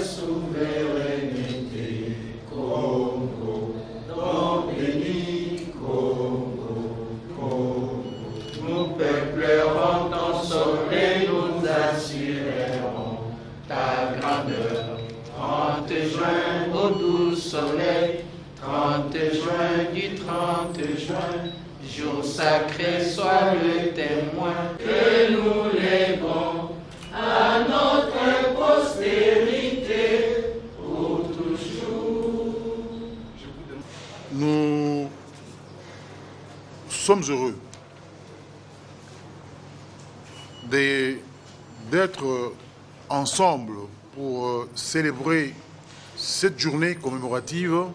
souveraineté, Congo, ton béni, Congo, Congo. Nous peuplerons ton soleil, nous assurerons ta grandeur. 30 juin au doux soleil, 30 juin du 30 juin, jour sacré, sois le témoin que nous lèvons à notre postérité pour toujours. Nous sommes heureux d'être ensemble pour célébrer cette journée commémorative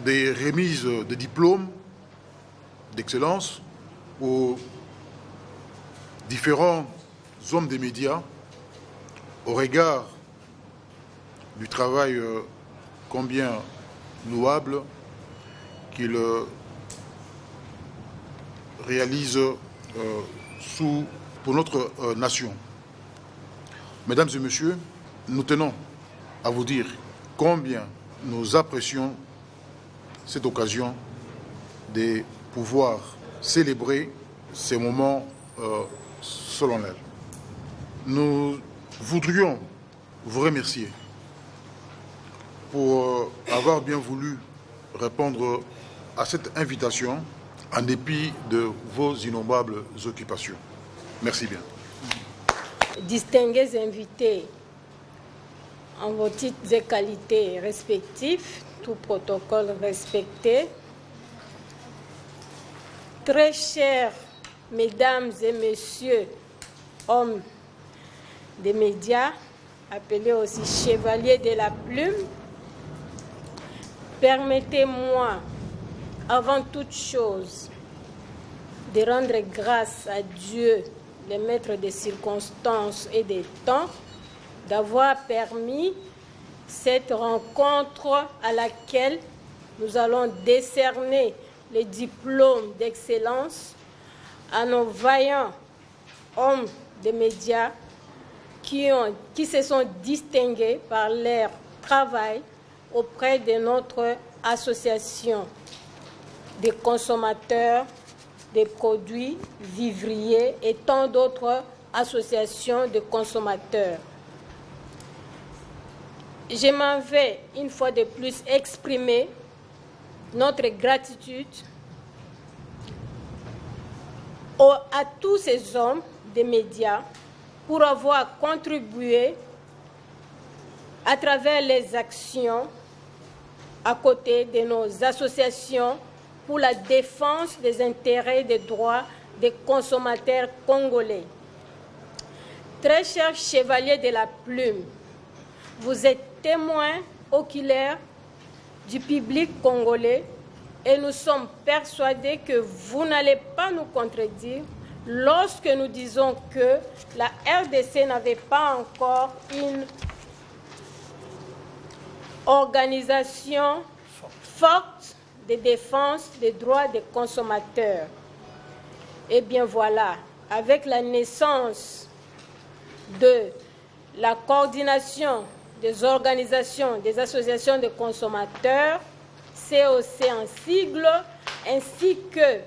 des remises de diplômes d'excellence aux différents hommes des médias au regard du travail combien louable qu'ils réalisent pour notre nation. Mesdames et messieurs, nous tenons à vous dire combien nous apprécions cette occasion de pouvoir célébrer ces moments solennels. Nous voudrions vous remercier pour avoir bien voulu répondre à cette invitation en dépit de vos innombrables occupations. Merci bien. Distingués invités, en vos titres et qualités respectifs, tout protocole respecté, très chers mesdames et messieurs, hommes des médias, appelés aussi chevaliers de la plume, permettez-moi, avant toute chose, de rendre grâce à Dieu, le maître des circonstances et des temps, d'avoir permis cette rencontre à laquelle nous allons décerner les diplômes d'excellence à nos vaillants hommes des médias qui se sont distingués par leur travail auprès de notre association des consommateurs des produits vivriers et tant d'autres associations de consommateurs. Je m'en vais une fois de plus exprimer notre gratitude à tous ces hommes des médias pour avoir contribué à travers les actions à côté de nos associations pour la défense des intérêts et des droits des consommateurs congolais. Très chers chevaliers de la plume, vous êtes témoins oculaires du public congolais et nous sommes persuadés que vous n'allez pas nous contredire lorsque nous disons que la RDC n'avait pas encore une organisation forte de défense des droits des consommateurs. Eh bien voilà, avec la naissance de la coordination des organisations, des associations de consommateurs, COC en sigle, ainsi que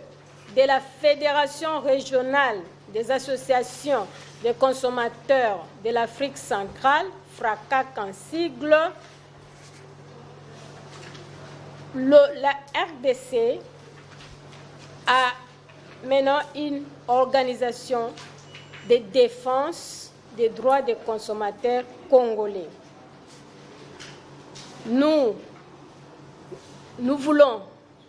de la Fédération régionale des associations de consommateurs de l'Afrique centrale, FRACAC en sigle, la RDC a maintenant une organisation de défense des droits des consommateurs congolais. Nous voulons,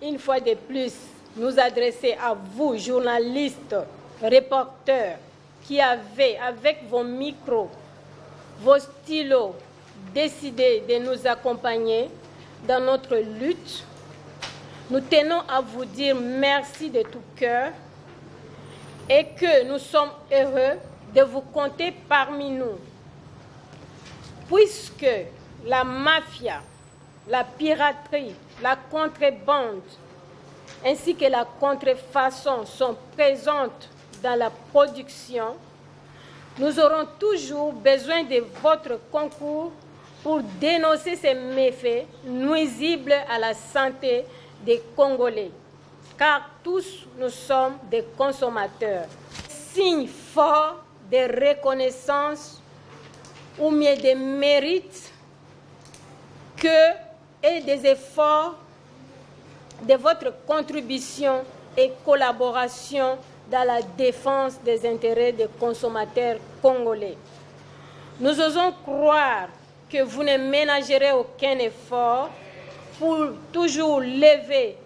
une fois de plus, nous adresser à vous, journalistes, reporters, qui avez, avec vos micros, vos stylos, décidé de nous accompagner dans notre lutte. Nous tenons à vous dire merci de tout cœur et que nous sommes heureux de vous compter parmi nous. Puisque la mafia, la piraterie, la contrebande ainsi que la contrefaçon sont présentes dans la production, Nous aurons toujours besoin de votre concours pour dénoncer ces méfaits nuisibles à la santé des Congolais, car tous nous sommes des consommateurs. Signe fort de reconnaissance ou mieux des mérites et des efforts de votre contribution et collaboration dans la défense des intérêts des consommateurs congolais. Nous osons croire que vous ne ménagerez aucun effort pour toujours lever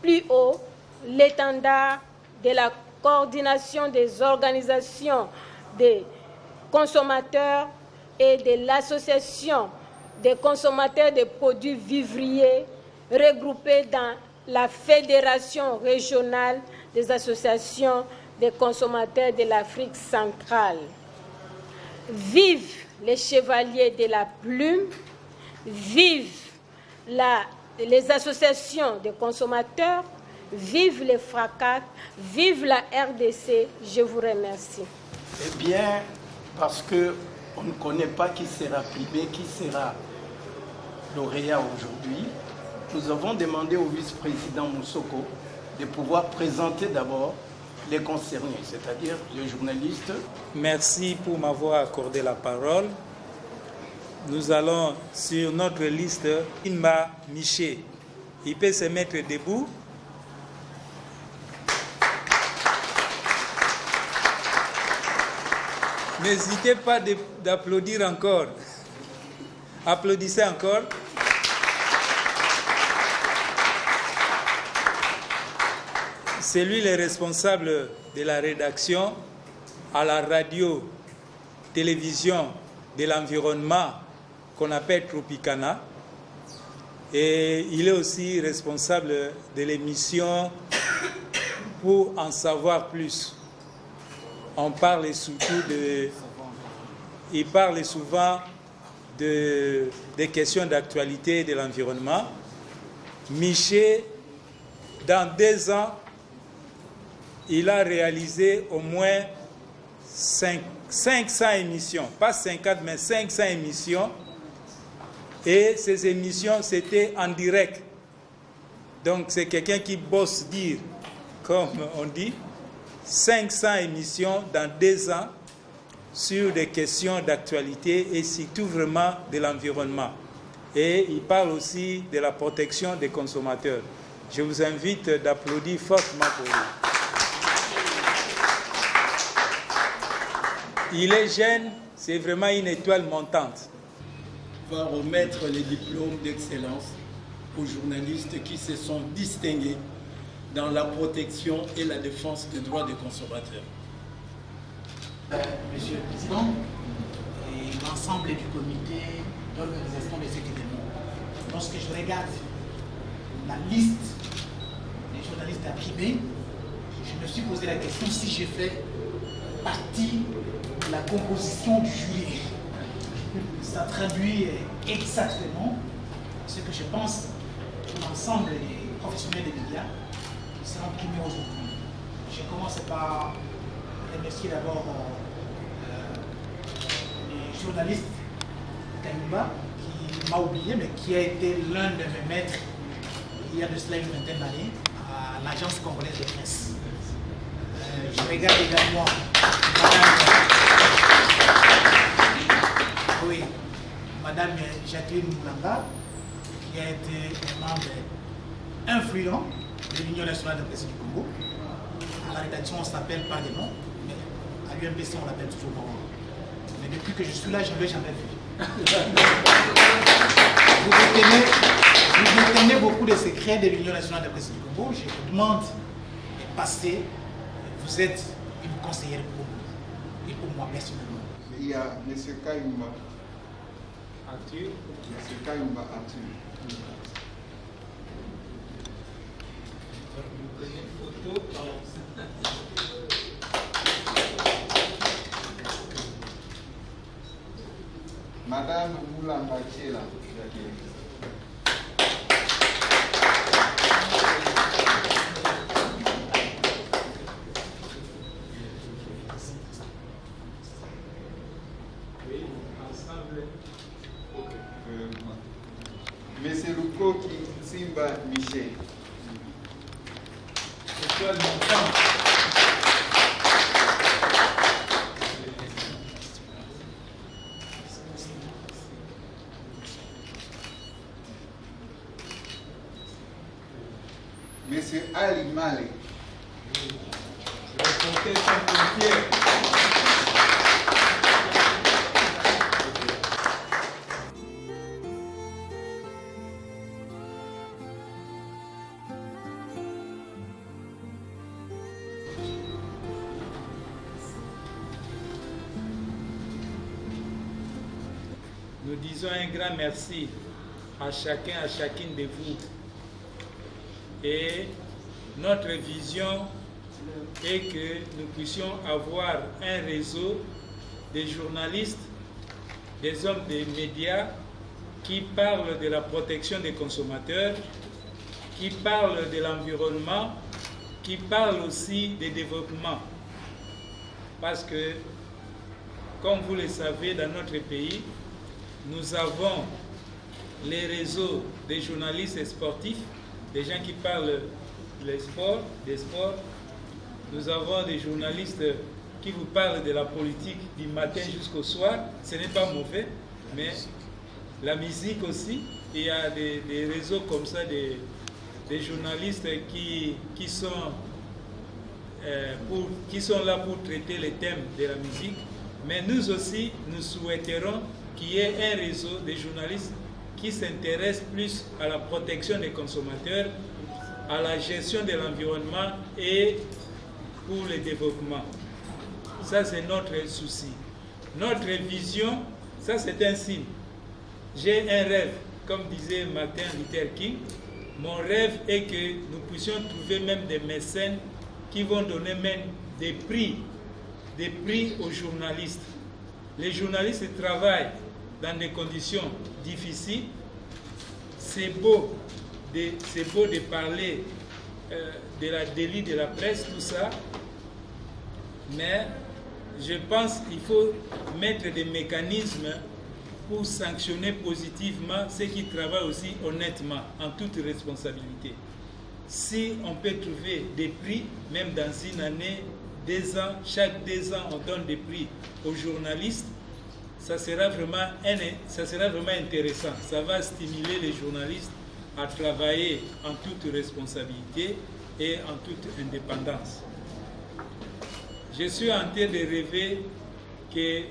plus haut l'étendard de la coordination des organisations des consommateurs et de l'association des consommateurs de produits vivriers regroupés dans la Fédération régionale des associations des consommateurs de l'Afrique centrale. Vive les chevaliers de la plume, vive les associations de consommateurs, vive les FRACAC, vive la RDC. Je vous remercie. Eh bien, parce qu'on ne connaît pas qui sera primé, qui sera lauréat aujourd'hui, nous avons demandé au vice-président Moussoko de pouvoir présenter d'abord les concernés, c'est-à-dire les journalistes. Merci pour m'avoir accordé la parole. Nous allons sur notre liste Inma Miché. Il peut se mettre debout. N'hésitez pas d'applaudir encore. Applaudissez encore. C'est lui le responsable de la rédaction à la radio-télévision de l'environnement qu'on appelle Tropicana. Et il est aussi responsable de l'émission Pour en savoir plus. On parle surtout il parle souvent des questions d'actualité de l'environnement. Miché, dans 2 ans, il a réalisé au moins 500 émissions, pas 50, mais 500 émissions. Et ces émissions, c'était en direct. Donc, c'est quelqu'un qui bosse dire, comme on dit, 500 émissions dans 2 ans sur des questions d'actualité et surtout vraiment de l'environnement. Et il parle aussi de la protection des consommateurs. Je vous invite d'applaudir fortement pour lui. Il est jeune, c'est vraiment une étoile montante. On va remettre les diplômes d'excellence aux journalistes qui se sont distingués dans la protection et la défense des droits des consommateurs. Monsieur le Président et l'ensemble du comité d'organisation de cet événement, lorsque je regarde la liste des journalistes imprimés, je me suis posé la question si j'ai fait partie de la composition du jury. Ça traduit exactement ce que je pense pour l'ensemble des professionnels des médias qui seront primés aujourd'hui. Je commence par remercier d'abord les journalistes Kayumba, qui m'a oublié, mais qui a été l'un de mes maîtres il y a de cela une vingtaine d'années à l'Agence congolaise de presse. Je regarde également Madame Jacqueline Moulanga, qui a été un membre influent de l'Union nationale de presse du Congo. À la rédaction, on s'appelle par des noms, mais à l'UMPC, on l'appelle toujours Congo. Mais depuis que je suis là, je ne l'ai jamais vu. Vous retenez beaucoup de secrets de l'Union nationale de presse du Congo. Je vous demande de passer. Vous êtes une conseillère pour nous et pour moi personnellement. Il y a M. Kayumba. Arthur. M. Kayumba Arthur. Madame Moulamba Tchela. plaît. Monsieur Lukoki Simba Michel. Étoile montante. Monsieur Ali Male. Reporter sans frontières. Nous disons un grand merci à chacun, à chacune de vous. Et notre vision est que nous puissions avoir un réseau de journalistes, des hommes des médias qui parlent de la protection des consommateurs, qui parlent de l'environnement, qui parlent aussi des développements. Parce que, comme vous le savez, dans notre pays, nous avons les réseaux des journalistes sportifs, des gens qui parlent des sports. Nous avons des journalistes qui vous parlent de la politique du matin jusqu'au soir. Ce n'est pas mauvais, mais la musique aussi. Il y a des réseaux comme ça, des journalistes qui sont là pour traiter les thèmes de la musique. Mais nous aussi, nous souhaiterons qu'il y ait un réseau de journalistes qui s'intéressent plus à la protection des consommateurs, à la gestion de l'environnement et pour le développement. Ça, c'est notre souci. Notre vision, ça, c'est un signe. J'ai un rêve, comme disait Martin Luther King. Mon rêve est que nous puissions trouver même des mécènes qui vont donner même des prix aux journalistes. Les journalistes travaillent dans des conditions difficiles. C'est beau de parler de la délit de la presse, tout ça, mais je pense qu'il faut mettre des mécanismes pour sanctionner positivement ceux qui travaillent aussi honnêtement, en toute responsabilité. Si on peut trouver des prix, même dans une année, 2 ans, chaque 2 ans, on donne des prix aux journalistes, ça sera vraiment intéressant. Ça va stimuler les journalistes à travailler en toute responsabilité et en toute indépendance. Je suis en train de rêver que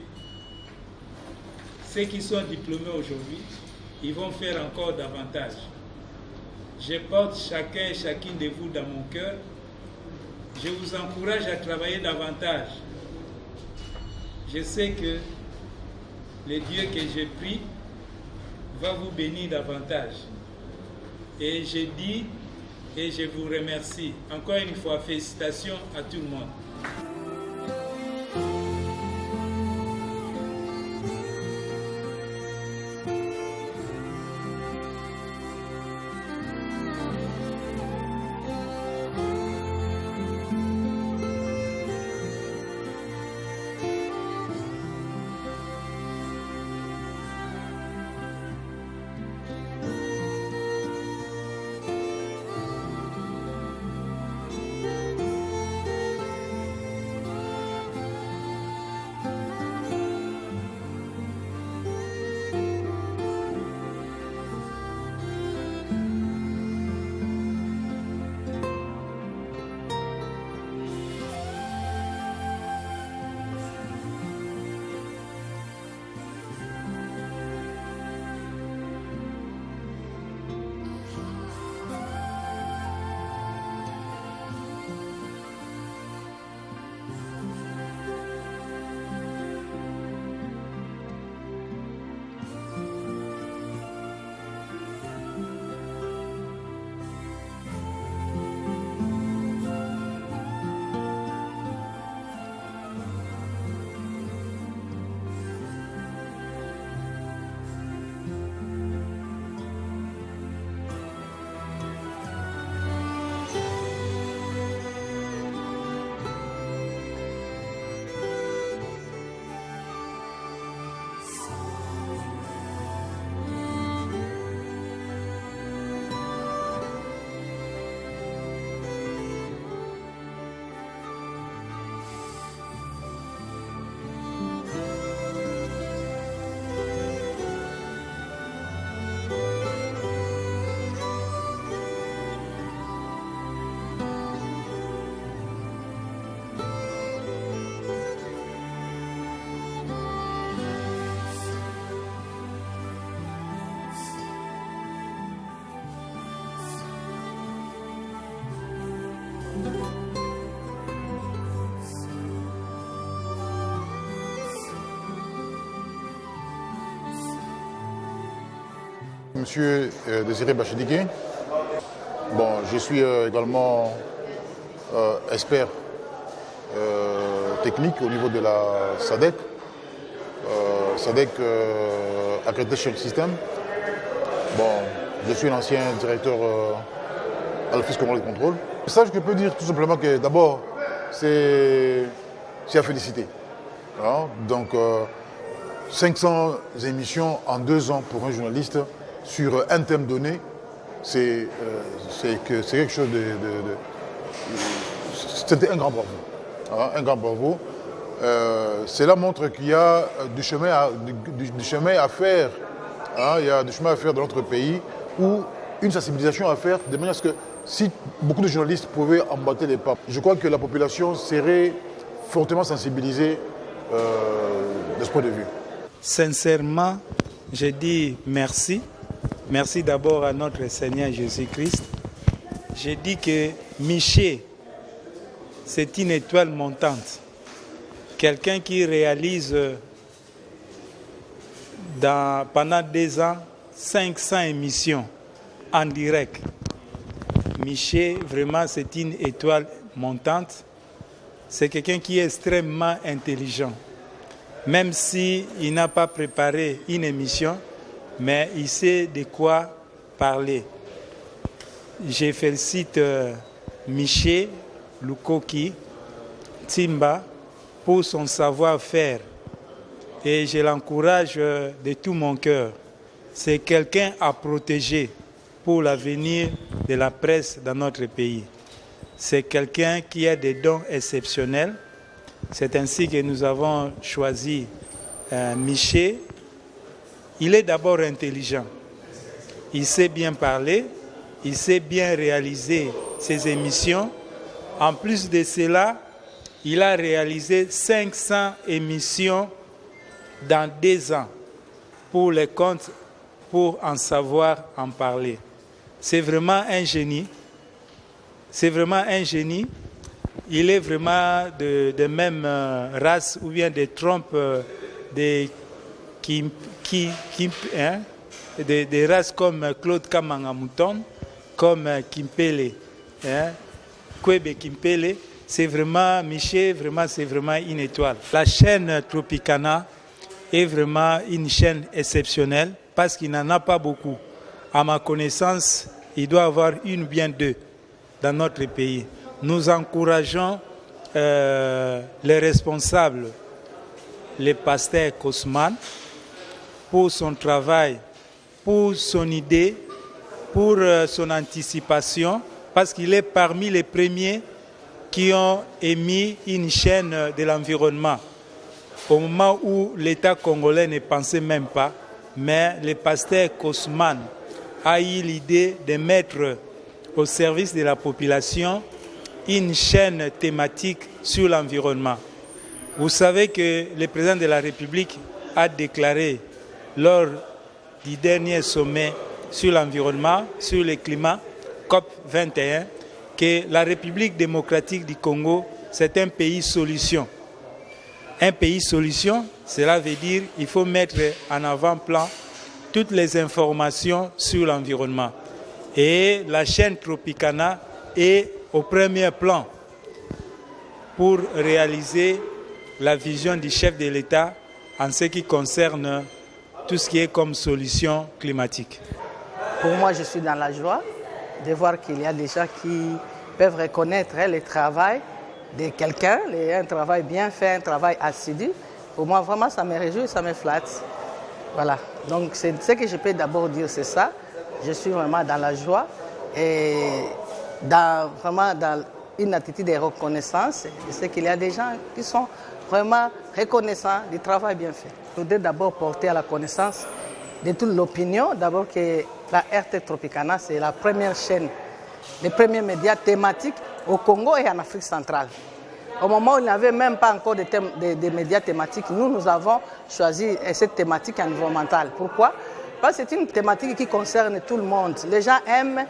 ceux qui sont diplômés aujourd'hui, ils vont faire encore davantage. Je porte chacun et chacune de vous dans mon cœur. Je vous encourage à travailler davantage. Je sais que le Dieu que je prie va vous bénir davantage. Et je dis et je vous remercie. Encore une fois, félicitations à tout le monde. M. Désiré Bachidigué. Bon, je suis également expert technique au niveau de la SADC. SADC accrédité chez le système. Bon, je suis l'ancien directeur à l'Office congolais de contrôle. Le message que je peux dire tout simplement que d'abord, c'est à féliciter. Voilà. Donc, 500 émissions en 2 ans pour un journaliste sur un thème donné, c'est quelque chose c'était un grand bravo. Voilà, un grand bravo. Cela montre qu'il y a du chemin à faire. Hein, il y a du chemin à faire dans notre pays ou une sensibilisation à faire de manière à ce que si beaucoup de journalistes pouvaient emboîter les pas, je crois que la population serait fortement sensibilisée de ce point de vue. Sincèrement, je dis merci. Merci d'abord à notre Seigneur Jésus-Christ. Je dis que Miché, c'est une étoile montante. Quelqu'un qui réalise pendant 2 ans 500 émissions en direct. Miché, vraiment, c'est une étoile montante. C'est quelqu'un qui est extrêmement intelligent. Même s'il n'a pas préparé une émission, mais il sait de quoi parler. Je félicite Miché Lukoki Timba pour son savoir-faire et je l'encourage de tout mon cœur. C'est quelqu'un à protéger pour l'avenir de la presse dans notre pays. C'est quelqu'un qui a des dons exceptionnels. C'est ainsi que nous avons choisi Miché. Il est d'abord intelligent. Il sait bien parler, il sait bien réaliser ses émissions. En plus de cela, il a réalisé 500 émissions dans 2 ans pour les comptes, pour en savoir en parler. C'est vraiment un génie. C'est vraiment un génie. Il est vraiment de même race ou bien des trompes des races comme Claude Kamangamouton, comme Kimpele, Kwebe Kimpele. C'est vraiment, Miché, vraiment, c'est vraiment une étoile. La chaîne Tropicana est vraiment une chaîne exceptionnelle parce qu'il n'en a pas beaucoup. À ma connaissance, il doit y avoir 1 bien 2 dans notre pays. Nous encourageons les responsables, le pasteur Kosman, pour son travail, pour son idée, pour son anticipation, parce qu'il est parmi les premiers qui ont émis une chaîne de l'environnement. Au moment où l'État congolais ne pensait même pas, mais le pasteur Kosman a eu l'idée de mettre au service de la population une chaîne thématique sur l'environnement. Vous savez que le président de la République a déclaré lors du dernier sommet sur l'environnement, sur le climat, COP 21, que la République démocratique du Congo, c'est un pays solution. Un pays solution, cela veut dire qu'il faut mettre en avant-plan toutes les informations sur l'environnement. Et la chaîne Tropicana est au premier plan pour réaliser la vision du chef de l'État en ce qui concerne tout ce qui est comme solution climatique. Pour moi, je suis dans la joie de voir qu'il y a des gens qui peuvent reconnaître le travail de quelqu'un, un travail bien fait, un travail assidu. Pour moi, vraiment, ça me réjouit, ça me flatte. Voilà. Donc, c'est ce que je peux d'abord dire, c'est ça. Je suis vraiment dans la joie et vraiment dans une attitude de reconnaissance. Je sais qu'il y a des gens qui sont vraiment reconnaissants du travail bien fait. Je voudrais d'abord porter à la connaissance de toute l'opinion, d'abord que la RT Tropicana, c'est la première chaîne, les premiers médias thématiques au Congo et en Afrique centrale. Au moment où il n'y avait même pas encore de médias thématiques, nous avons choisi cette thématique environnementale. Pourquoi? Parce que c'est une thématique qui concerne tout le monde. Les gens aiment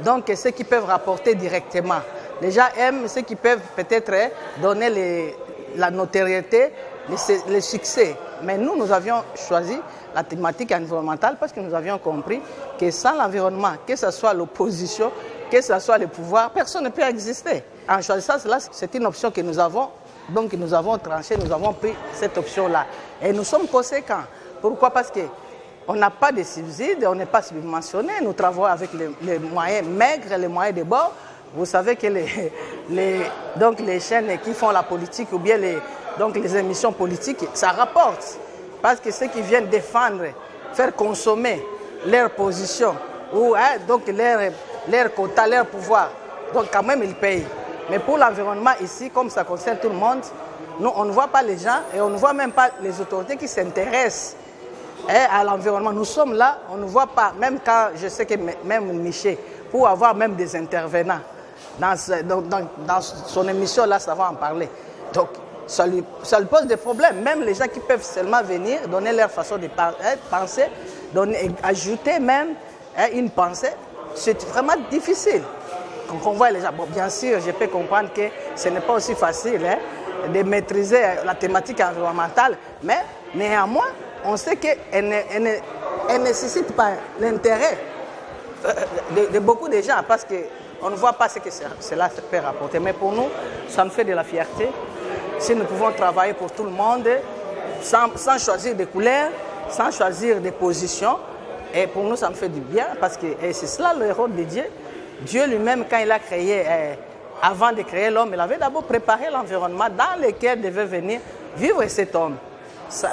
donc ceux qui peuvent rapporter directement. Les gens aiment ceux qui peuvent peut-être donner la notoriété le succès. Mais nous avions choisi la thématique environnementale parce que nous avions compris que sans l'environnement, que ce soit l'opposition, que ce soit le pouvoir, personne ne peut exister. En choisissant cela, c'est une option que nous avons. Donc nous avons tranché, nous avons pris cette option-là. Et nous sommes conséquents. Pourquoi? Parce qu'on n'a pas de subsides, on n'est pas subventionné. Nous travaillons avec les moyens maigres, les moyens de bord. Vous savez que les chaînes qui font la politique ou bien les émissions politiques, ça rapporte. Parce que ceux qui viennent défendre, faire consommer leur position, ou donc leur quota, leur pouvoir, donc quand même ils payent. Mais pour l'environnement ici, comme ça concerne tout le monde, nous, on ne voit pas les gens et on ne voit même pas les autorités qui s'intéressent à l'environnement. Nous sommes là, on ne voit pas, même quand je sais que même Michel, pour avoir même des intervenants dans son émission, là, ça va en parler. Donc, ça lui pose des problèmes. Même les gens qui peuvent seulement venir, donner leur façon de penser, ajouter même une pensée, c'est vraiment difficile. Quand on voit les gens, bon, bien sûr, je peux comprendre que ce n'est pas aussi facile de maîtriser la thématique environnementale, mais néanmoins, on sait qu'elle ne nécessite pas l'intérêt de beaucoup de gens parce qu'on ne voit pas ce que cela peut rapporter. Mais pour nous, ça nous fait de la fierté. Si nous pouvons travailler pour tout le monde sans choisir des couleurs, sans choisir des positions, et pour nous, ça nous fait du bien parce que c'est cela le rôle de Dieu. Dieu lui-même, quand il a créé, avant de créer l'homme, il avait d'abord préparé l'environnement dans lequel devait venir vivre cet homme.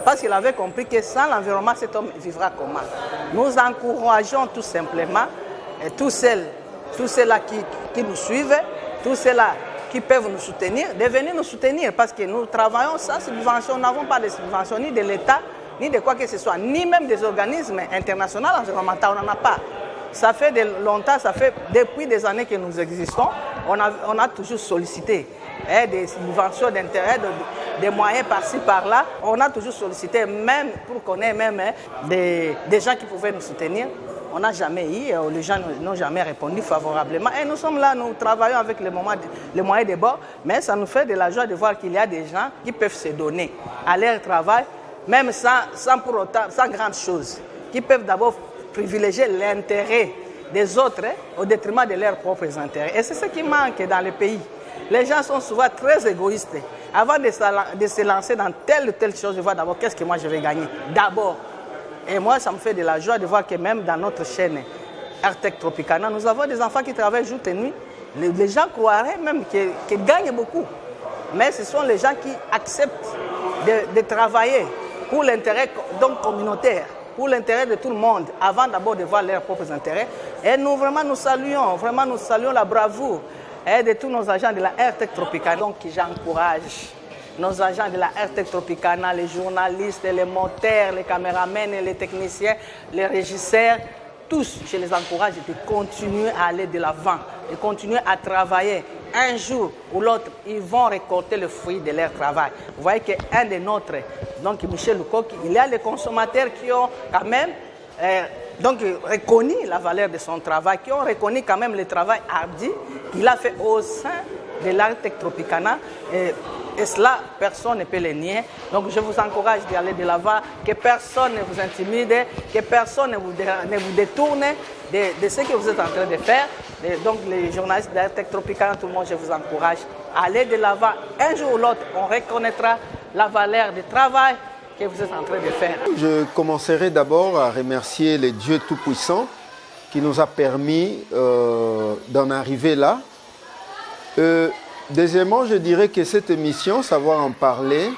Parce qu'il avait compris que sans l'environnement, cet homme vivra comment. Nous encourageons tout simplement tous ceux-là qui nous suivent, tous ceux-là qui peuvent nous soutenir, de venir nous soutenir parce que nous travaillons sans subvention, nous n'avons pas de subvention ni de l'État, ni de quoi que ce soit, ni même des organismes internationaux environnementaux, on n'en a pas. Ça fait longtemps, ça fait depuis des années que nous existons, on a toujours sollicité des subventions d'intérêt, des moyens par-ci, par-là. On a toujours sollicité, même pour qu'on ait même des gens qui pouvaient nous soutenir. On n'a jamais eu, les gens n'ont jamais répondu favorablement. Et nous sommes là, nous travaillons avec les moyens de bord, mais ça nous fait de la joie de voir qu'il y a des gens qui peuvent se donner à leur travail, même sans pour autant, sans grande chose, qui peuvent d'abord privilégier l'intérêt des autres au détriment de leurs propres intérêts. Et c'est ce qui manque dans le pays. Les gens sont souvent très égoïstes. Avant de se lancer dans telle ou telle chose, je vois d'abord qu'est-ce que moi je vais gagner. D'abord. Et moi, ça me fait de la joie de voir que même dans notre chaîne AirTech Tropicana, nous avons des enfants qui travaillent jour et nuit. Les gens croiraient même qu'ils gagnent beaucoup. Mais ce sont les gens qui acceptent de travailler pour l'intérêt communautaire, pour l'intérêt de tout le monde, avant d'abord de voir leurs propres intérêts. Et nous saluons la bravoure de tous nos agents de la AirTech Tropicana. Donc j'encourage nos agents de la AirTech Tropicana, les journalistes, les monteurs, les caméramens, les techniciens, les régisseurs, tous, je les encourage de continuer à aller de l'avant, de continuer à travailler. Un jour ou l'autre, ils vont récolter le fruit de leur travail. Vous voyez qu'un des nôtres, donc Michel Lukoki, il y a les consommateurs qui ont quand même reconnu la valeur de son travail, qui ont reconnu quand même le travail hardi qu'il a fait au sein de l'AirTech Tropicana. Et cela, personne ne peut le nier. Donc je vous encourage d'aller de l'avant, que personne ne vous intimide, que personne ne vous détourne de ce que vous êtes en train de faire. Donc les journalistes d'AirTech Tropicana, tout le monde, je vous encourage à aller de l'avant. Un jour ou l'autre, on reconnaîtra la valeur du travail que vous êtes en train de faire. Je commencerai d'abord à remercier le Dieu Tout-Puissant qui nous a permis d'en arriver là. Deuxièmement, je dirais que cette émission, Savoir en parler,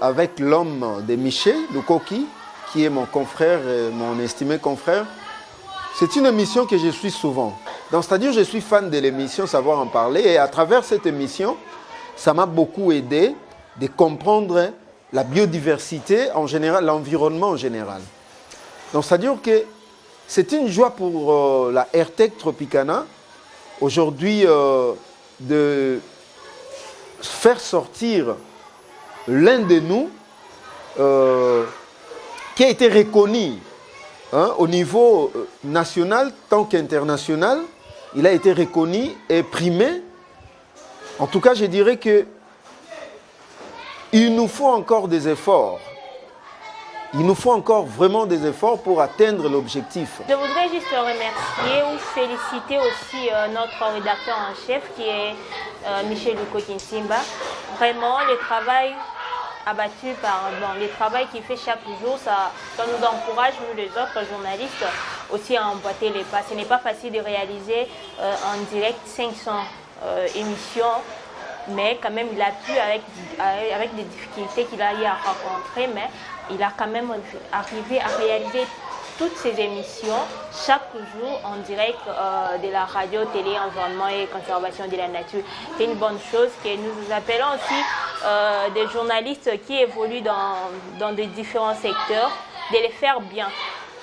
avec l'homme de Michel Lukoki, qui est mon confrère, mon estimé confrère, c'est une émission que je suis souvent. Donc, c'est-à-dire je suis fan de l'émission Savoir en parler, et à travers cette émission, ça m'a beaucoup aidé de comprendre la biodiversité en général, l'environnement en général. Donc, c'est-à-dire que c'est une joie pour la AirTech Tropicana, aujourd'hui, de faire sortir l'un de nous qui a été reconnu au niveau national tant qu'international. Il a été reconnu et primé. En tout cas, je dirais qu'il il nous faut encore des efforts. Il nous faut encore vraiment des efforts pour atteindre l'objectif. Je voudrais juste remercier ou féliciter aussi notre rédacteur en chef qui est Michel Lukoki-Nsimba. Vraiment, le travail abattu par le travail qu'il fait chaque jour, ça nous encourage, nous les autres journalistes, aussi à emboîter les pas. Ce n'est pas facile de réaliser en direct 500 émissions, mais quand même il a pu, avec des difficultés qu'il a eu à rencontrer, mais il a quand même arrivé à réaliser toutes ces émissions chaque jour en direct de la radio, télé, environnement et conservation de la nature. C'est une bonne chose que nous appelons aussi des journalistes qui évoluent dans des différents secteurs, de les faire bien.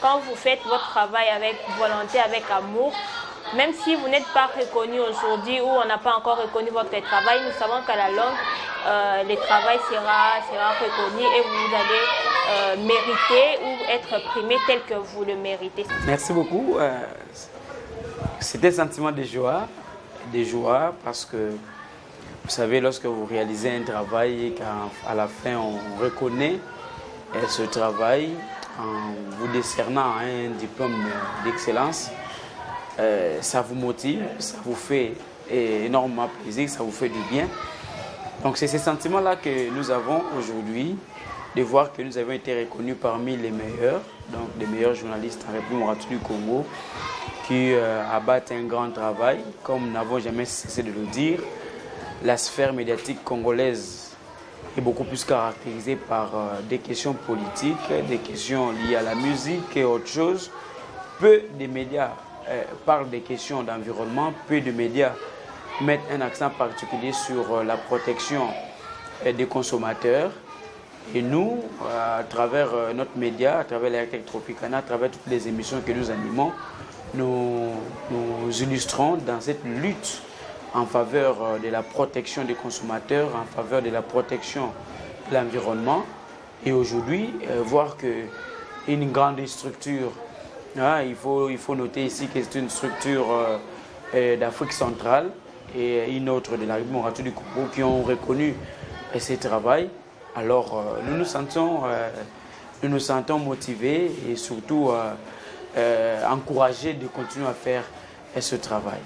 Quand vous faites votre travail avec volonté, avec amour, même si vous n'êtes pas reconnu aujourd'hui ou on n'a pas encore reconnu votre travail, nous savons qu'à la longue, le travail sera reconnu et vous allez mériter ou être primé tel que vous le méritez. Merci beaucoup. C'était un sentiment de joie parce que vous savez, lorsque vous réalisez un travail et qu'à la fin on reconnaît ce travail en vous décernant un diplôme d'excellence, ça vous motive, ça vous fait énormément plaisir, ça vous fait du bien. Donc c'est ces sentiments-là que nous avons aujourd'hui, de voir que nous avons été reconnus parmi les meilleurs, donc les meilleurs journalistes en République du Congo, qui abattent un grand travail, comme nous n'avons jamais cessé de le dire. La sphère médiatique congolaise est beaucoup plus caractérisée par des questions politiques, des questions liées à la musique et autre chose. Peu de médias parlent des questions d'environnement, peu de médias mettent un accent particulier sur la protection des consommateurs. Et nous, à travers notre média, à travers l'Airtech Tropicana, à travers toutes les émissions que nous animons, nous illustrons dans cette lutte en faveur de la protection des consommateurs, en faveur de la protection de l'environnement. Et aujourd'hui, voir qu'une grande structure, il faut noter ici que c'est une structure d'Afrique centrale et une autre de la République du Congo qui ont reconnu ce travail. Alors nous nous sentons motivés et surtout encouragés de continuer à faire ce travail.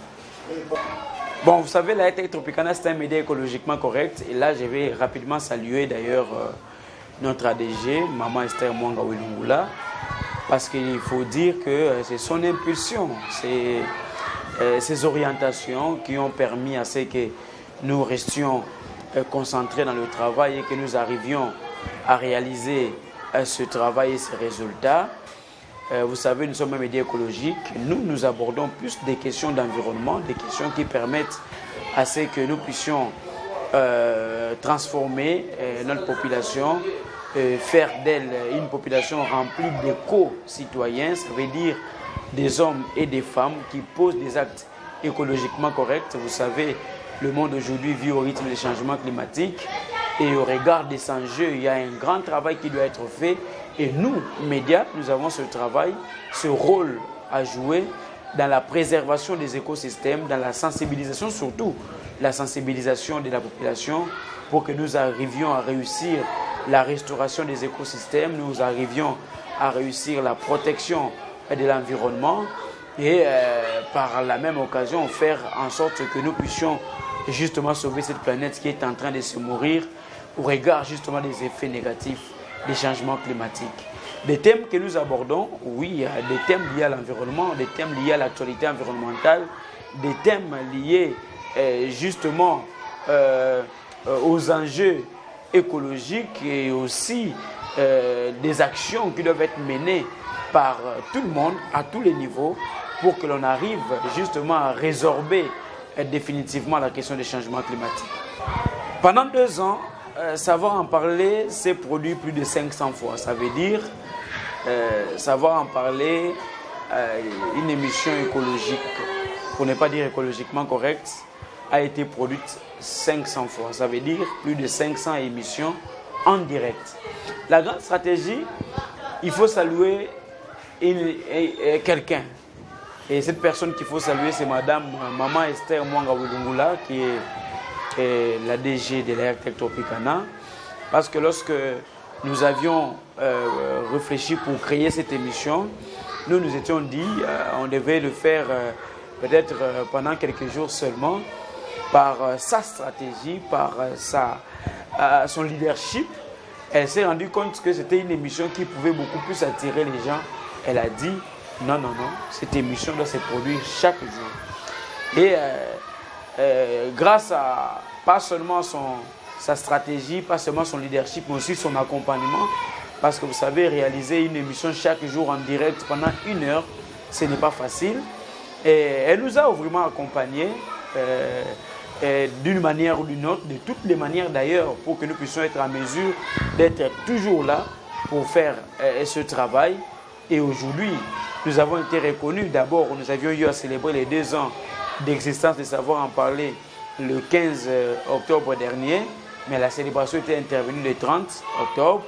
Bon, vous savez, la Airtech Tropicana, c'est un média écologiquement correct. Et là, je vais rapidement saluer d'ailleurs notre ADG, Maman Esther Mwanga Wilungula, parce qu'il faut dire que c'est son impulsion, c'est ses orientations qui ont permis à ce que nous restions concentrés dans le travail et que nous arrivions à réaliser ce travail et ces résultats. Vous savez, nous sommes un média écologique. Nous abordons plus des questions d'environnement, des questions qui permettent à ce que nous puissions transformer notre population, faire d'elle une population remplie d'éco-citoyens, ça veut dire des hommes et des femmes qui posent des actes écologiquement corrects. Vous savez, le monde aujourd'hui vit au rythme des changements climatiques et au regard des enjeux, il y a un grand travail qui doit être fait. Et nous, médias, nous avons ce travail, ce rôle à jouer dans la préservation des écosystèmes, dans la sensibilisation, surtout la sensibilisation de la population pour que nous arrivions à réussir la restauration des écosystèmes, nous arrivions à réussir la protection de l'environnement et par la même occasion faire en sorte que nous puissions justement sauver cette planète qui est en train de se mourir au regard justement des effets négatifs des changements climatiques. Des thèmes que nous abordons, oui, il y a des thèmes liés à l'environnement, des thèmes liés à l'actualité environnementale, des thèmes liés justement aux enjeux écologiques et aussi des actions qui doivent être menées par tout le monde, à tous les niveaux, pour que l'on arrive justement à résorber définitivement la question des changements climatiques. Pendant 2 ans, Savoir en parler s'est produit plus de 500 fois. Ça veut dire, Savoir en parler, une émission écologique, pour ne pas dire écologiquement correcte, a été produite 500 fois. Ça veut dire plus de 500 émissions en direct. La grande stratégie, il faut saluer quelqu'un. Et cette personne qu'il faut saluer, c'est Madame Maman Esther Mwanga Wilungula, qui est la DG de l'Airtech Tropicana, Parce que lorsque nous avions réfléchi pour créer cette émission, nous nous étions dit on devait le faire peut-être pendant quelques jours seulement, par sa stratégie, par son leadership. Elle s'est rendue compte que c'était une émission qui pouvait beaucoup plus attirer les gens. Elle a dit non, cette émission doit se produire chaque jour. Et grâce à pas seulement sa stratégie, pas seulement son leadership, mais aussi son accompagnement, parce que vous savez, réaliser une émission chaque jour en direct pendant 1 heure, ce n'est pas facile. Et elle nous a vraiment accompagnés d'une manière ou d'une autre, de toutes les manières d'ailleurs, pour que nous puissions être en mesure d'être toujours là pour faire ce travail. Et aujourd'hui, nous avons été reconnus. D'abord, nous avions eu à célébrer les 2 ans d'existence de Savoir en parler le 15 octobre dernier, mais la célébration était intervenue le 30 octobre.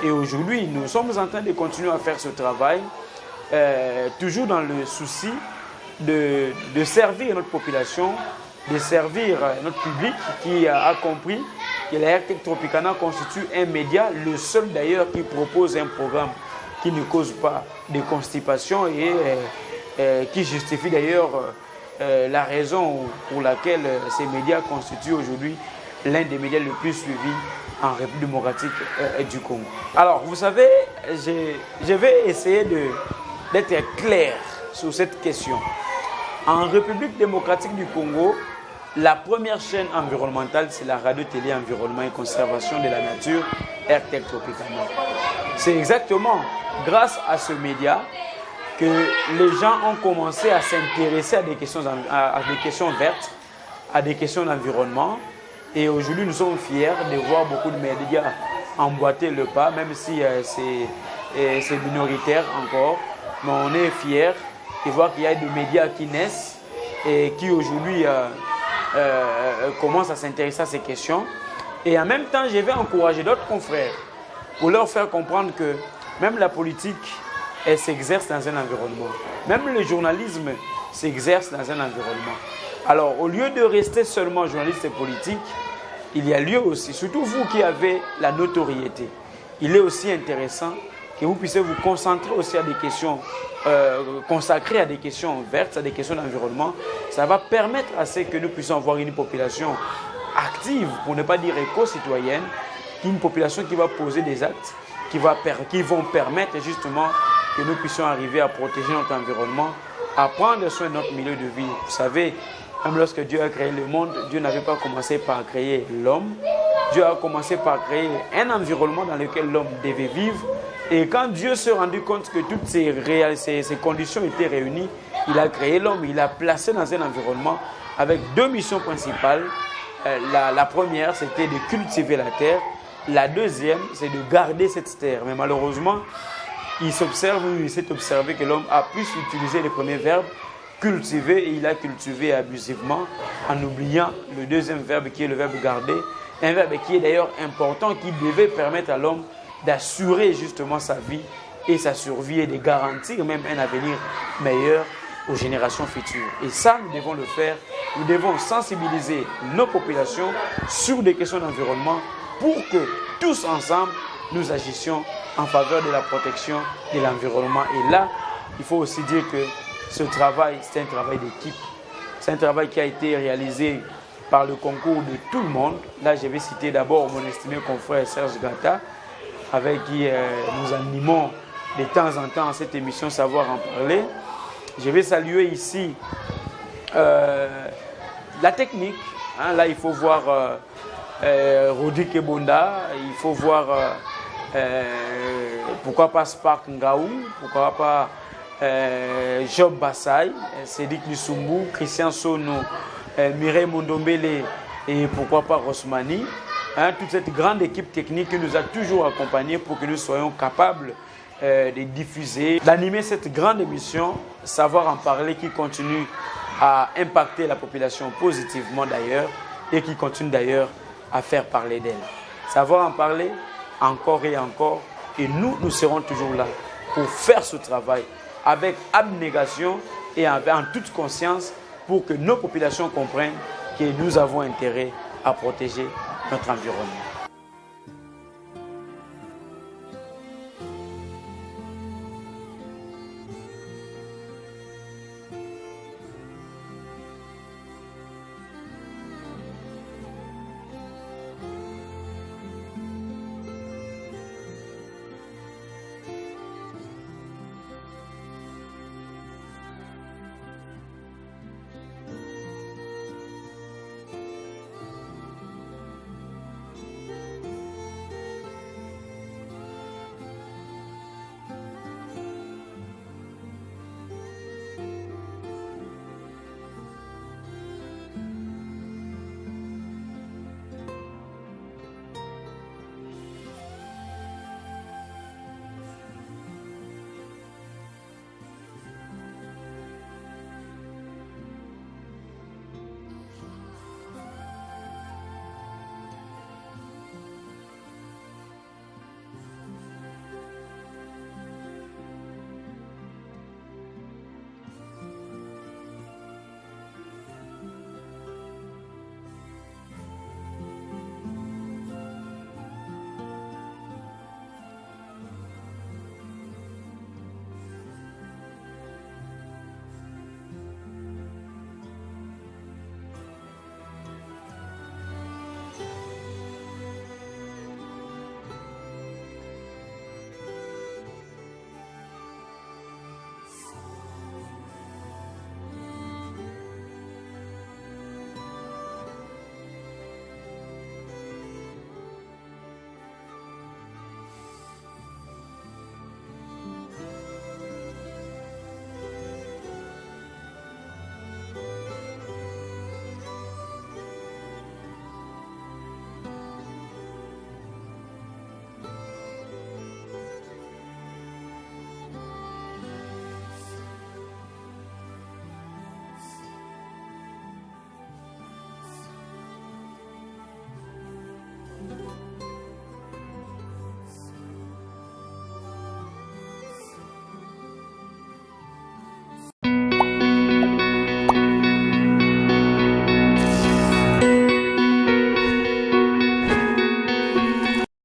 Et aujourd'hui, nous sommes en train de continuer à faire ce travail, toujours dans le souci de servir notre population, de servir notre public qui a compris que la RTC Tropicana constitue un média, le seul d'ailleurs qui propose un programme qui ne cause pas de constipation et qui justifie d'ailleurs la raison pour laquelle ces médias constituent aujourd'hui l'un des médias les plus suivis en République démocratique du Congo. Alors, vous savez, je vais essayer d'être clair sur cette question. En République démocratique du Congo, la première chaîne environnementale, c'est la radio-télé environnement et conservation de la nature, RTC Tropicana. C'est exactement grâce à ce média que les gens ont commencé à s'intéresser à des questions vertes, à des questions d'environnement. Et aujourd'hui, nous sommes fiers de voir beaucoup de médias emboîter le pas, même si c'est minoritaire encore. Mais on est fiers de voir qu'il y a des médias qui naissent et qui aujourd'hui commencent à s'intéresser à ces questions. Et en même temps, je vais encourager d'autres confrères pour leur faire comprendre que même la politique, elle s'exerce dans un environnement. Même le journalisme s'exerce dans un environnement. Alors, au lieu de rester seulement journaliste et politique, il y a lieu aussi, surtout vous qui avez la notoriété, il est aussi intéressant que vous puissiez vous concentrer aussi à des questions, consacrées à des questions vertes, à des questions d'environnement. Ça va permettre à ce que nous puissions avoir une population active, pour ne pas dire éco-citoyenne, une population qui va poser des actes, qui vont permettre justement que nous puissions arriver à protéger notre environnement, à prendre soin de notre milieu de vie. Vous savez, même lorsque Dieu a créé le monde, Dieu n'avait pas commencé par créer l'homme. Dieu a commencé par créer un environnement dans lequel l'homme devait vivre. Et quand Dieu s'est rendu compte que toutes ces conditions étaient réunies, il a créé l'homme, il l'a placé dans un environnement avec 2 missions principales. La première, c'était de cultiver la terre. La deuxième, c'est de garder cette terre. Mais malheureusement, il s'est observé que l'homme a pu utiliser le premier verbe, cultiver, et il a cultivé abusivement en oubliant le deuxième verbe qui est le verbe garder. Un verbe qui est d'ailleurs important, qui devait permettre à l'homme d'assurer justement sa vie et sa survie et de garantir même un avenir meilleur aux générations futures. Et ça, nous devons le faire. Nous devons sensibiliser nos populations sur des questions d'environnement pour que tous ensemble, nous agissions en faveur de la protection de l'environnement. Et là, il faut aussi dire que ce travail, c'est un travail d'équipe. C'est un travail qui a été réalisé par le concours de tout le monde. Là, je vais citer d'abord mon estimé confrère Serge Gata, avec qui nous animons de temps en temps cette émission Savoir en parler. Je vais saluer ici la technique. Hein, là, il faut voir Rodi Kebonda, il faut voir pourquoi pas Spark Ngaou, pourquoi pas Job Bassay, Cédric Lussumbu, Christian Sono, Mireille Mondombele et pourquoi pas Rosmani. Hein, toute cette grande équipe technique qui nous a toujours accompagnés pour que nous soyons capables de diffuser, d'animer cette grande émission, Savoir en parler, qui continue à impacter la population positivement d'ailleurs et qui continue d'ailleurs à faire parler d'elle. Savoir en parler encore et encore, et nous serons toujours là pour faire ce travail avec abnégation et en toute conscience pour que nos populations comprennent que nous avons intérêt à protéger notre environnement.